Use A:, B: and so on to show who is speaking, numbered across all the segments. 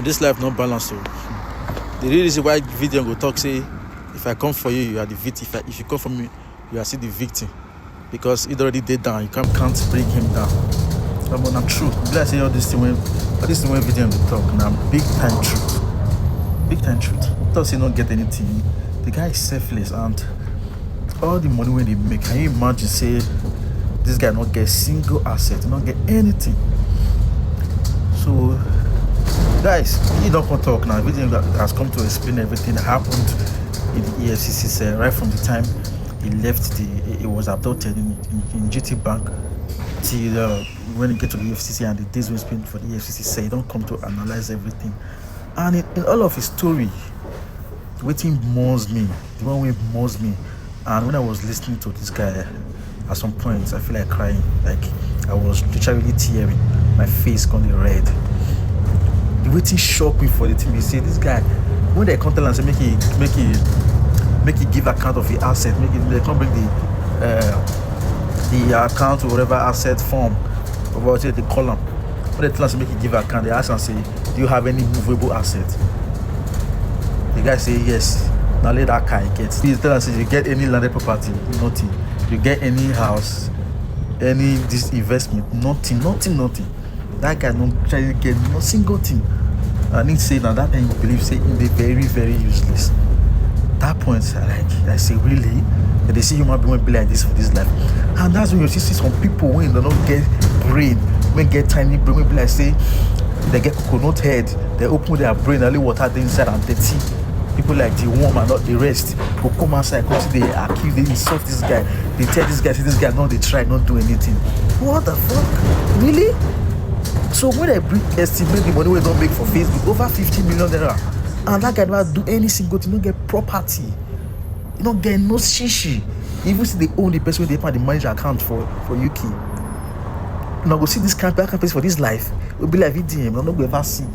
A: This life not balanced. So the real reason why VDM go talk say, if I come for you, you are the victim. If you come for me, you are still the victim, because it already did down. You can't bring him down. But I'm true. I say all this thing when VDM will talk now, big time truth. Does he not get anything? The guy is selfless, and all the money when they make, can you imagine say this guy not get single asset, not get anything? So guys, he don't come talk now. VDM has come to explain everything that happened in the EFCC cell right from the time he left he was abducted in GT Bank till when he get to the EFCC, and the days we spent for the EFCC cell. He don't come to analyze everything. And in all of his story, waiting mourns me, the one way mourns me. And when I was listening to this guy, at some point I feel like crying, like I was literally tearing, my face gone red. The waiting shocked me for the thing. He said this guy, when they come tell and say make he give account of the asset, they can't bring the account or whatever asset form about the column. When they tell us to make he give account, they ask and say, do you have any movable asset? The guy say yes. Now let that guy get. He tell us, you get any landed property? Nothing. You get any house, any this investment? Nothing. That guy don't try to get no single thing. And he say now that thing you believe say in the very, very useless. That point I say really? They see human being be like this for this life. And that's when you see some people when they don't get brain, when get tiny brain, when be like say they get coconut head, they open their brain, only water the inside and dirty. People like the worm and not the rest go come outside, come see they accuse, they insult this guy, they tell this guy, say this guy no, they try not do anything. What the fuck? Really? So when I estimate the money we don't make for Facebook, over 50 million naira, and that guy don't do any single thing, don't get property, you don't get no shishi. Even see they own the person when they pay the manager account for UK. Now go see this campaign for this life. We'll be like VDM, I'm not going ever sick.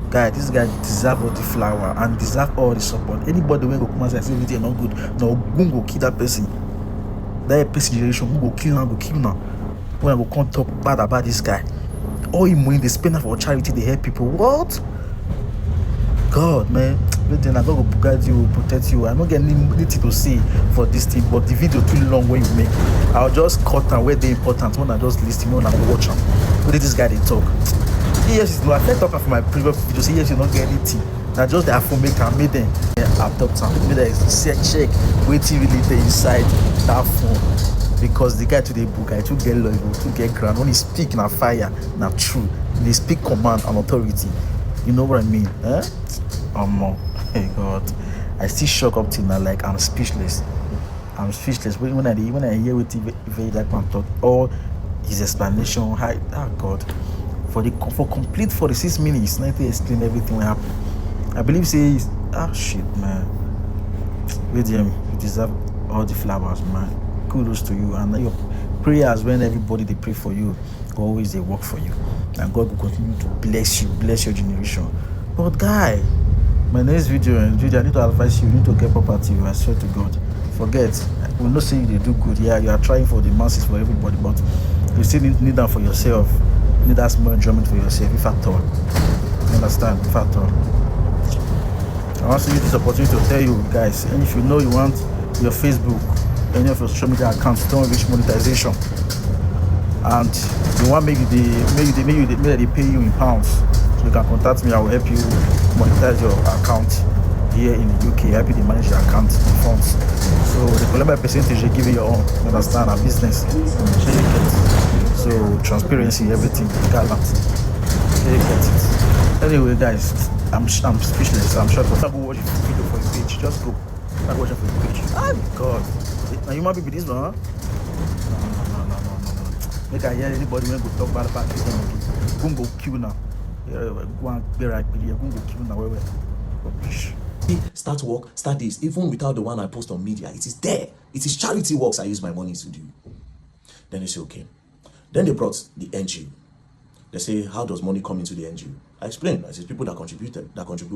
A: Guy, this guy deserve all the flower and deserve all the support. Anybody when go come and say VDM not good, no, go kill that person. That person generation, go kill now. When I go come talk bad about this guy, all him money they spend for charity, they help people. What? God, man, then I go guide you, protect you. I don't get anything to say for this thing, but the video too long when you make. I'll just cut and where they important when I just listen, when I watch them. What did this guy they talk? Yes, I can't talk from my previous video. Say yes, you don't get anything. Now just the iPhone maker made them abduct them. Made them check waiting really the inside that phone. Because the guy to the book, I to get loyal, to get ground. When he speak na fire, na true. They speak command and authority. You know what I mean? Hey God, I still shock up till now. Like I'm speechless. When I hear what that man talk, all his explanation, God, for complete 46 minutes, not to explain everything what happened. I believe says shit, man. VDM, you deserve all the flowers, man. Kudos to you, and your prayers when everybody they pray for you, always they work for you, and God will continue to bless your generation. But guy, my next video, I need to advise you need to get property. I swear to God, forget. We'll not say they do good. Yeah, you are trying for the masses, for everybody, but you still need that for yourself. You need that small enjoyment for yourself, if at all. You understand? If at all. I want to use this opportunity to tell you guys, and if you know you want your Facebook, any of your social media accounts don't reach monetization, and you want maybe they pay you in pounds, so you can contact me. I will help you monetize your account here in the UK. Help you to manage your account in funds. So the collect my percentage, you give you your own. You understand? Our business. So transparency, everything, gallant. You get it. Anyway, guys, I'm speechless. I'm shocked. Go watch the video for your page. Just go. Watch it for your page. Oh God. Now you might be this one, huh? No. Make I hear anybody when go talk bad about this one again. Go kill now. Go and be right with you. Go kill now. Where?
B: Start work, start this. Even without the one I post on media, it is there. It is charity works I use my money to do. Then they say, okay. Then they brought the NGO. They say, how does money come into the NGO? I explained. I said, people that contribute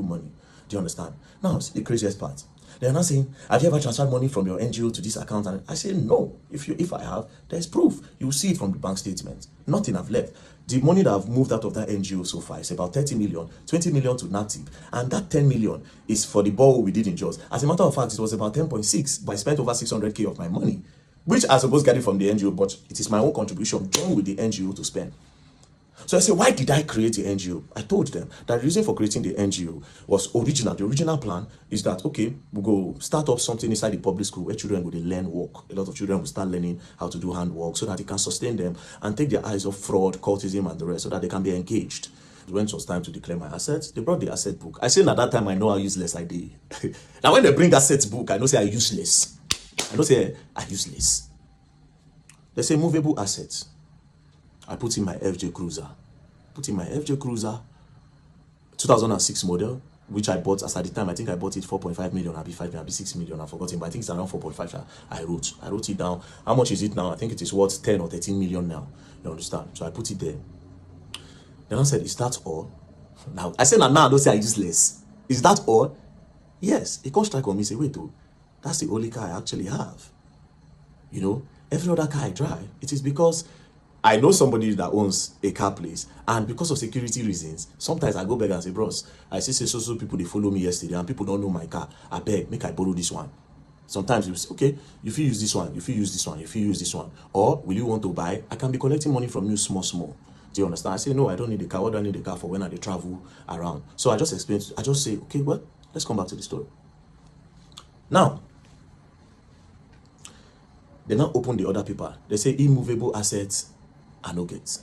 B: money. Do you understand? Now, the craziest part. They're not saying, have you ever transferred money from your NGO to this account? And I say, no. If I have, there's proof. You will see it from the bank statement. Nothing I've left. The money that I've moved out of that NGO so far is about 30 million, 20 million to NATIP. And that 10 million is for the ball we did in Jaws. As a matter of fact, it was about 10.6, but I spent over 600K of my money, which I suppose get it from the NGO, but it is my own contribution joined with the NGO to spend. So I said, why did I create the NGO? I told them that the reason for creating the NGO was original. The original plan is that, okay, we'll go start up something inside the public school where children will learn work. A lot of children will start learning how to do handwork so that it can sustain them and take their eyes off fraud, cultism, and the rest so that they can be engaged. When it was time to declare my assets, they brought the asset book. I said at that time, I know how useless I did. Now when they bring assets book, I know say I'm useless. I know say I'm useless. They say movable assets. I put in my FJ Cruiser. 2006 model, which I bought as at the time. I think I bought it 4.5 million, I'll be 5 million, I'll be 6 million, I've forgotten, but I think it's around 4.5. I wrote it down. How much is it now? I think it is worth 10 or 13 million now. You understand? So I put it there. Then I said, is that all? Now I said, now I don't say I useless. Is that all? Yes. It can't strike on me, say, wait, though, that's the only car I actually have. You know, every other car I drive, it is because I know somebody that owns a car place, and because of security reasons, sometimes I go back and say, bros, I see so people, they follow me yesterday, and people don't know my car. I beg, make I borrow this one. Sometimes you say, okay, if you use this one, if you use this one, if you use this one, or will you want to buy? I can be collecting money from you small. Do you understand? I say, no, I don't need a car. What do I need a car for when I travel around? So I just explain, I just say, okay, well, let's come back to the story. Now, they now open the other paper. They say immovable assets, I no get.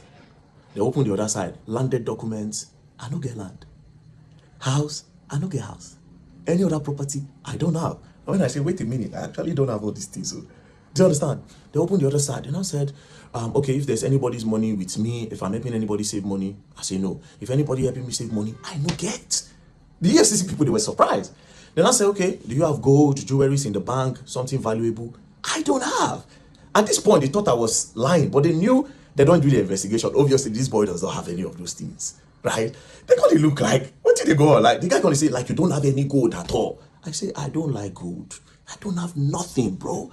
B: They open the other side. Landed documents, I no get land. House, I no get house. Any other property, I don't have. And when I say, wait a minute, I actually don't have all these things. So, do you understand? They open the other side. And I said, okay, if there's anybody's money with me, if I'm helping anybody save money, I say no. If anybody helping me save money, I no get. The EFCC people, they were surprised. Then I say, okay, do you have gold, jewelry in the bank, something valuable? I don't have. At this point, they thought I was lying, but they knew they don't do the investigation. Obviously, this boy does not have any of those things, right? They're going to look like, what did they go on? Like, the guy going to say, like, you don't have any gold at all. I say, I don't like gold. I don't have nothing, bro.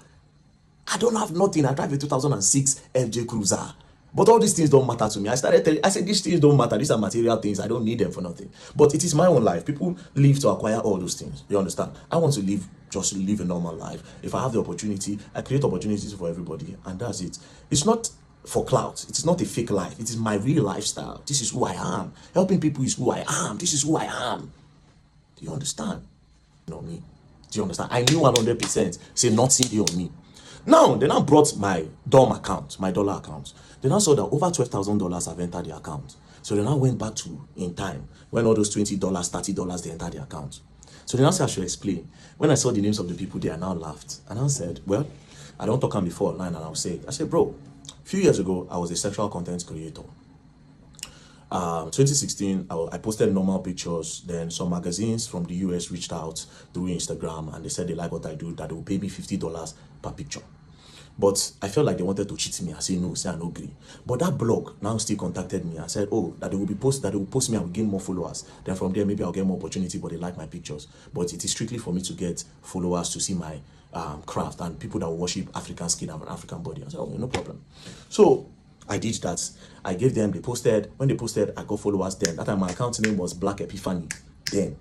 B: I don't have nothing. I drive a 2006 FJ Cruiser. But all these things don't matter to me. I said, these things don't matter. These are material things. I don't need them for nothing. But it is my own life. People live to acquire all those things. You understand? I want to live, just live a normal life. If I have the opportunity, I create opportunities for everybody. And that's it. It's not for clout. It is not a fake life. It is my real lifestyle. This is who I am. Helping people is who I am. This is who I am. Do you understand? You know me. Do you understand? I knew 100%. Say nothing on me. Now, they now brought my DOM account, my dollar account. They now saw that over $12,000 have entered the account. So they now went back to in time when all those $20, $30 they entered the account. So they now said I should explain. When I saw the names of the people, they now laughed. And I said, well, I don't talk on before online, and I'll say, I said, bro, a few years ago, I was a sexual content creator. 2016, I posted normal pictures. Then some magazines from the US reached out through Instagram, and they said they like what I do, that they will pay me $50 per picture. But I felt like they wanted to cheat me. I said no, say I no agree. But that blog now still contacted me. I said, oh, that they will post me, I will gain more followers. Then from there, maybe I'll get more opportunity, but they like my pictures. But it is strictly for me to get followers to see my craft and people that worship African skin and African body. I said, oh, no problem. So I did that. I gave them, they posted. When they posted, I got followers then. That time my account name was Black Epiphany then.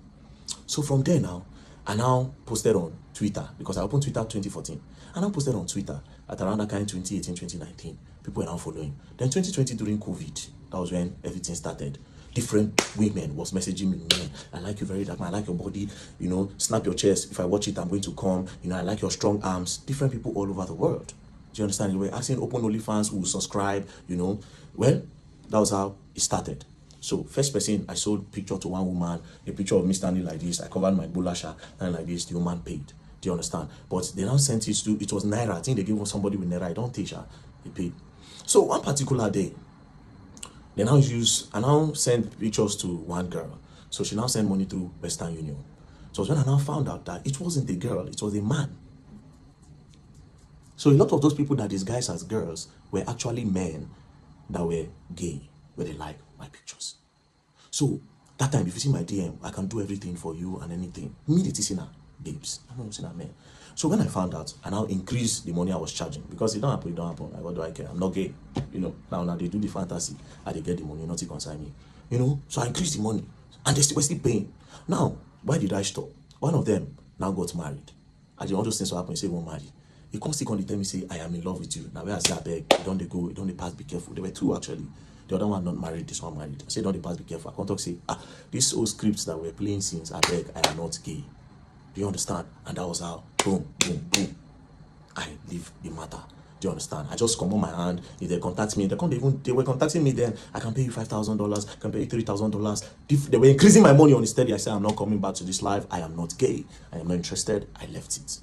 B: So from there now, I now posted on Twitter, because I opened Twitter 2014. I now posted on Twitter at around that kind 2018, 2019. People were now following. Then 2020 during COVID, that was when everything started. Different women was messaging me, man, I like you very dark, man, I like your body, you know, snap your chest. If I watch it, I'm going to come. You know, I like your strong arms. Different people all over the world. Do you understand? They were asking open OnlyFans who will subscribe, you know. Well, that was how it started. So first person, I sold picture to one woman, a picture of me standing like this. I covered my bulasha and like this. The woman paid. Do you understand? But they now sent it to, it was Naira. I think they gave somebody with Naira. I don't teach her. He paid. So one particular day, I now send pictures to one girl. So she now sent money through Western Union. So when I now found out that it wasn't a girl, it was a man. So a lot of those people that disguise as girls were actually men that were gay, where they like my pictures. So that time, if you see my DM, I can do everything for you and anything. Me, the Tisina. babes. I'm not saying amen. So when I found out, I now increased the money I was charging, because it don't happen, Like, what do I care? I'm not gay. Now they do the fantasy, and they get the money, nothing concern me. So I increased the money, and they were still paying. Now, why did I stop? One of them now got married. And all those things will happen, he say, won't marry. He can't still tell me, say, I am in love with you. Now, where I say, I beg, don't they go, don't they pass, be careful. There were two, actually. The other one not married, this one married. I say, don't they pass, be careful. I can't talk, say, these old scripts that we're playing since, I beg, I am not gay. Do you understand? And that was how, boom, boom, boom, I leave the matter. Do you understand? I just come on my hand. If they contact me, they were contacting me then. I can pay you $5,000. I can pay you $3,000. They were increasing my money on the steady. I said, I'm not coming back to this life. I am not gay. I am not interested. I left it.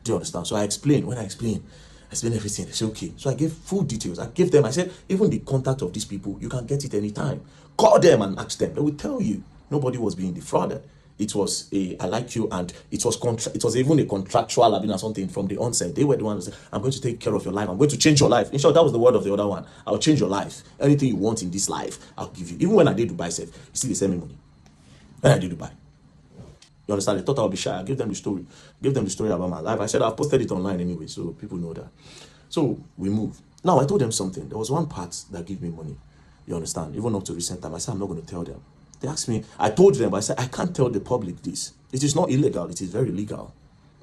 B: Do you understand? So I explained. When I explained everything. They said, okay. So I gave full details. I said, even the contact of these people, you can get it anytime. Call them and ask them. They will tell you. Nobody was being defrauded. It was I like you, and it was even a contractual or something from the onset. They were the ones who said, I'm going to take care of your life. I'm going to change your life. In short, that was the word of the other one. I'll change your life. Anything you want in this life, I'll give you. Even when I did Dubai, you see, they send me money. When I did Dubai. You understand? They thought I would be shy. I gave them the story. About my life. I said, I've posted it online anyway, so people know that. So we moved. Now, I told them something. There was one part that gave me money. You understand? Even up to recent time, I said, I'm not going to tell them. They asked me, I told them, I said, I can't tell the public this. It is not illegal, it is very legal.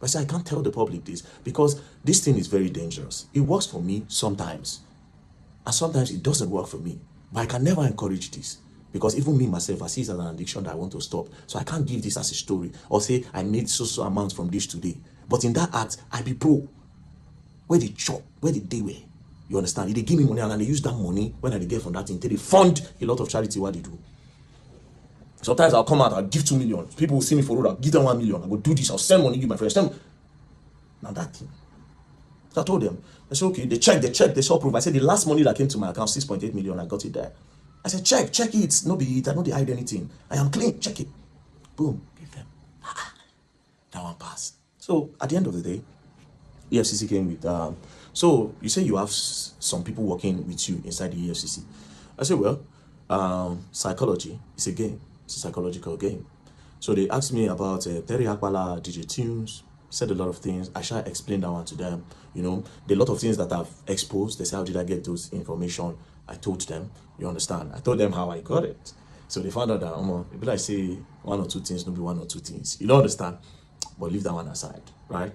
B: I said, I can't tell the public this because this thing is very dangerous. It works for me sometimes, and sometimes it doesn't work for me. But I can never encourage this because even me, myself, I see it as an addiction that I want to stop. So I can't give this as a story or say, I made so amount from this today. But in that act, I be pro. Where they chop, where they were. You understand? They give me money and they use that money when I get from that thing. They fund a lot of charity, what they do. Sometimes I'll come out, I'll give 2 million. People will see me for road, I'll give them 1 million. I'll go do this, I'll send money, give my friends. Now that thing. So I told them, I said, okay, they checked, they saw proof. I said, the last money that came to my account, 6.8 million, I got it there. I said, check it. No be it, I know they hide anything. I am clean, check it. Boom, give them. That one passed. So at the end of the day, EFCC came with, so you say you have some people working with you inside the EFCC. I said, well, psychology is a game. It's a psychological game. So they asked me about Terry Akbala, DJ Tunes, said a lot of things. I shall explain that one to them. The lot of things that I've exposed. They say, how did I get those information? I told them, you understand? I told them how I got it. So they found out that, maybe I say one or two things, maybe one or two things. You don't understand? But leave that one aside, right?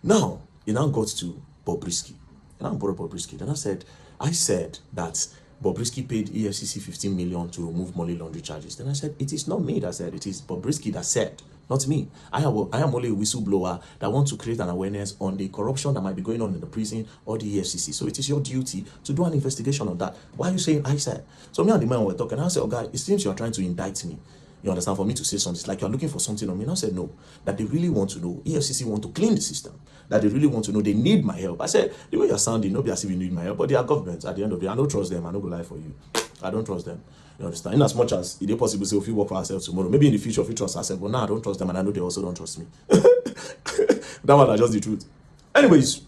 B: Now, it now got to Bobrisky. And I borrowed Bobrisky. Then I said that Bobrisky paid EFCC 15 million to remove money laundry charges. Then I said, it is not me that said, it is Bobrisky that said, not me. I am only a whistleblower that wants to create an awareness on the corruption that might be going on in the prison or the EFCC. So it is your duty to do an investigation on that. Why are you saying I said? So me and the man were talking. I said, oh, guy, it seems you are trying to indict me. You understand? For me to say something, it's like you're looking for something on me. And I said, no, that they really want to know. EFCC want to clean the system. That they really want to know. They need my help. I said, the way you're sounding, nobody as if you need my help. But they are governments at the end of the day. I don't trust them. I don't go lie for you. I don't trust them. You understand? In as much as it is possible to say, if we work for ourselves tomorrow, maybe in the future, if we trust ourselves, but now I don't trust them and I know they also don't trust me. That one is just the truth. Anyways,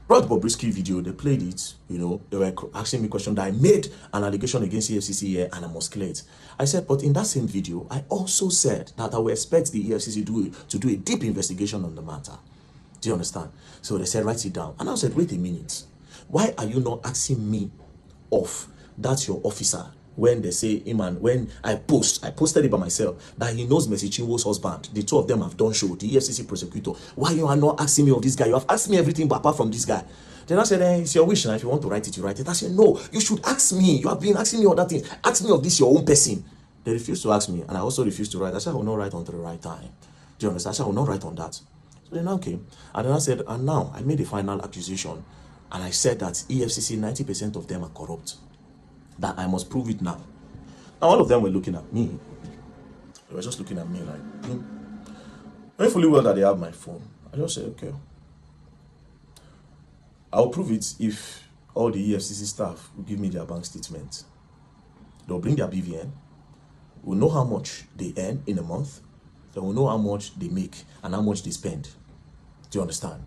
B: brought Bobrisky video, they played it, they were asking me questions that I made an allegation against EFCC here and I must clear it. I said, but in that same video, I also said that I would expect the EFCC to do a deep investigation on the matter. Do you understand? So they said, write it down. And I said, wait a minute. Why are you not asking me of that your officer when they say, hey man, when I posted it by myself, that he knows Mercy Chinwo's husband. The two of them have done show, the EFCC prosecutor. Why you are not asking me of this guy? You have asked me everything but apart from this guy. Then I said, it's your wish now. If you want to write it, you write it. I said, no, you should ask me. You have been asking me other things. Ask me of this, your own person. They refused to ask me, and I also refused to write. I said, I will not write until the right time. Do you understand? I said, I will not write on that. So then I came, and then I said, and now I made a final accusation, and I said that EFCC, 90% of them are corrupt. That I must prove it now. Now all of them were looking at me. They were just looking at me like, very fully well that they have my phone. I just said, okay. I'll prove it if all the EFCC staff will give me their bank statement. They'll bring their BVN. We'll know how much they earn in a month. Then we'll know how much they make and how much they spend. Do you understand?